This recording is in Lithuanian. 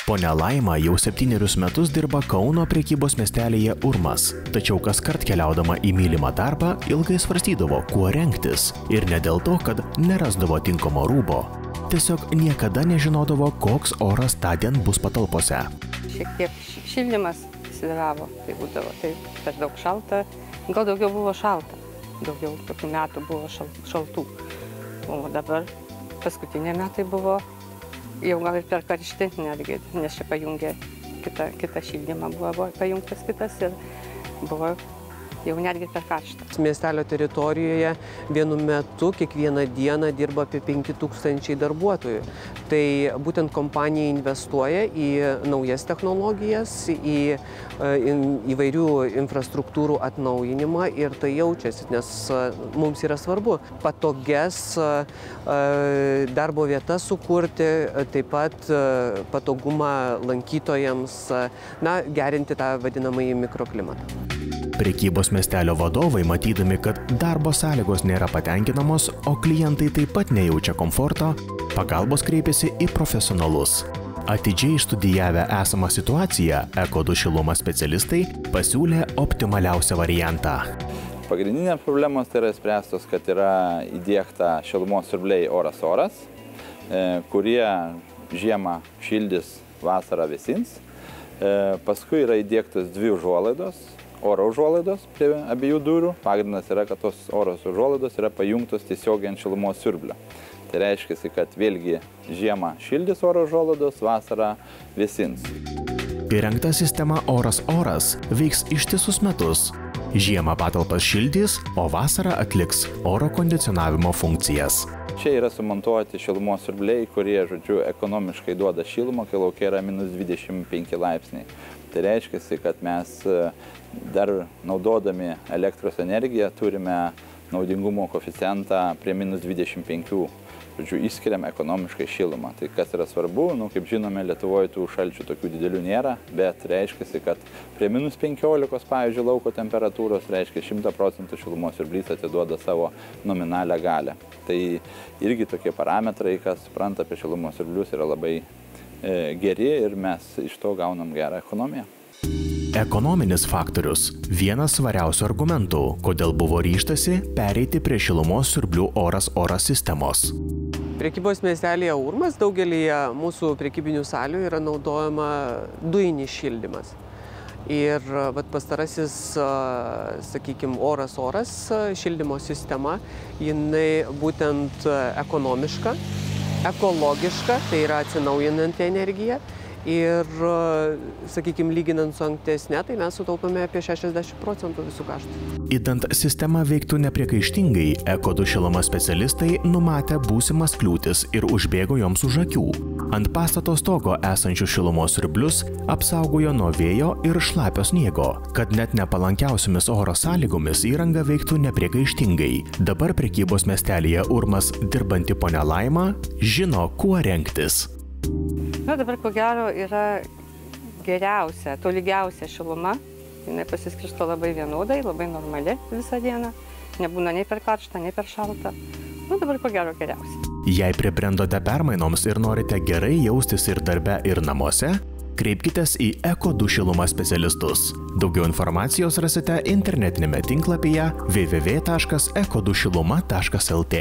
Ponia Laima jau 7 metus dirba Kauno prekybos miestelėje Urmas, tačiau kaskart keliaudama į mylimą darbą ilgai svarstydavo, kuo rengtis. Ir ne dėl to, kad nerasdavo tinkamo rūbo. Tiesiog niekada nežinodavo, koks oras tądien bus patalpose. Šiek tiek šildymas įsivyravo, tai būdavo taip per daug šalta. Gal daugiau buvo šalta, daugiau tokių metų buvo šaltų. O dabar paskutiniai metai buvo jau gal ir per karšti netgi, nes čia pajungė kitą šildymą, buvo pajungtas kitas ir buvo jau netgi per karštą. Miestelio teritorijoje vienu metu kiekvieną dieną dirba apie 5000 darbuotojų. Tai būtent kompanija investuoja į naujas technologijas, į įvairių infrastruktūrų atnaujinimą ir tai jaučiasi, nes mums yra svarbu patogias darbo vietas sukurti, taip pat patogumą lankytojams, gerinti tą vadinamąjį mikroklimatą. Prekybos miestelio vadovai, matydami, kad darbo sąlygos nėra patenkinamos, o klientai taip pat nejaučia komforto, pagalbos kreipiasi į profesionalus. Atidžiai studijavę esamą situaciją, Eko2 šilumos specialistai pasiūlė optimaliausią variantą. Pagrindinė problemos tai yra spręstos, kad yra įdiegta šilumos siurbliai oras-oras, kurie žiemą šildys, vasarą vėsins. Paskui yra įdiegtos 2 užuolaidos, oro užuolaidos prie abiejų durų. Pagrindas yra, kad tos oro užuolaidos yra pajungtos tiesiogiai ant šilumos siurblio. Tai reiškia, kad vėlgi žiemą šildys oro užuolaidos, vasarą vėsins. Įrengta sistema oras-oras veiks ištisus metus. Žiemą patalpas šildys, o vasarą atliks oro kondicionavimo funkcijas. Čia yra sumontuoti šilumos siurbliai, kurie, ekonomiškai duoda šilumą, kai lauke yra -25 laipsniai. Tai reiškia, kad mes dar naudodami elektros energiją turime naudingumo koeficientą prie -25. Išskiriam ekonomiškai šilumą. Tai kas yra svarbu, kaip žinome, Lietuvoje tų šalčių tokių didelių nėra, bet reiškia, kad prie -15, pavyzdžiui, lauko temperatūros, reiškia 100% šilumos siurblys atiduoda savo nominalią galią. Tai irgi tokie parametrai, kas supranta apie šilumos siurblius, yra labai geri ir mes iš to gaunam gerą ekonomiją. Ekonominis faktorius – vienas svariausių argumentų, kodėl buvo ryžtasi pereiti prie šilumos siurblių oras-oras sistemos. Prekybos miestelėje Urmas daugelyje mūsų prekybinių salių yra naudojama dujinis šildymas. Ir pastarasis, sakykime, oras-oras šildymo sistema, jinai būtent ekonomiška, ekologiška, tai yra atsinaujinanti energija. Ir, sakykime, lyginant su ankstesne, tai mes sutaupome apie 60% visų kaštų. Idant sistema veiktų nepriekaištingai, Eko2 šilumos specialistai numatė būsimas kliūtis ir užbėgo joms už akių. Ant pastato stogo esančių šilumos siurblius apsaugojo nuo vėjo ir šlapio sniego, kad net nepalankiausiomis oro sąlygomis įranga veiktų nepriekaištingai. Dabar prekybos miestelėje Urmas dirbanti ponia Laima žino, kuo rengtis. Dabar, ko gero, yra geriausia, tolygiausia šiluma. Jinai pasiskirsto labai vienodai, labai normali visą dieną. Nebūna nei per karštą, nei per šaltą. Dabar, ko gero, geriausia. Jei pribrendote permainoms ir norite gerai jaustis ir darbe, ir namuose, kreipkitės į Eko2 šilumos specialistus. Daugiau informacijos rasite internetinėme tinklapyje www.eko2šiluma.lt.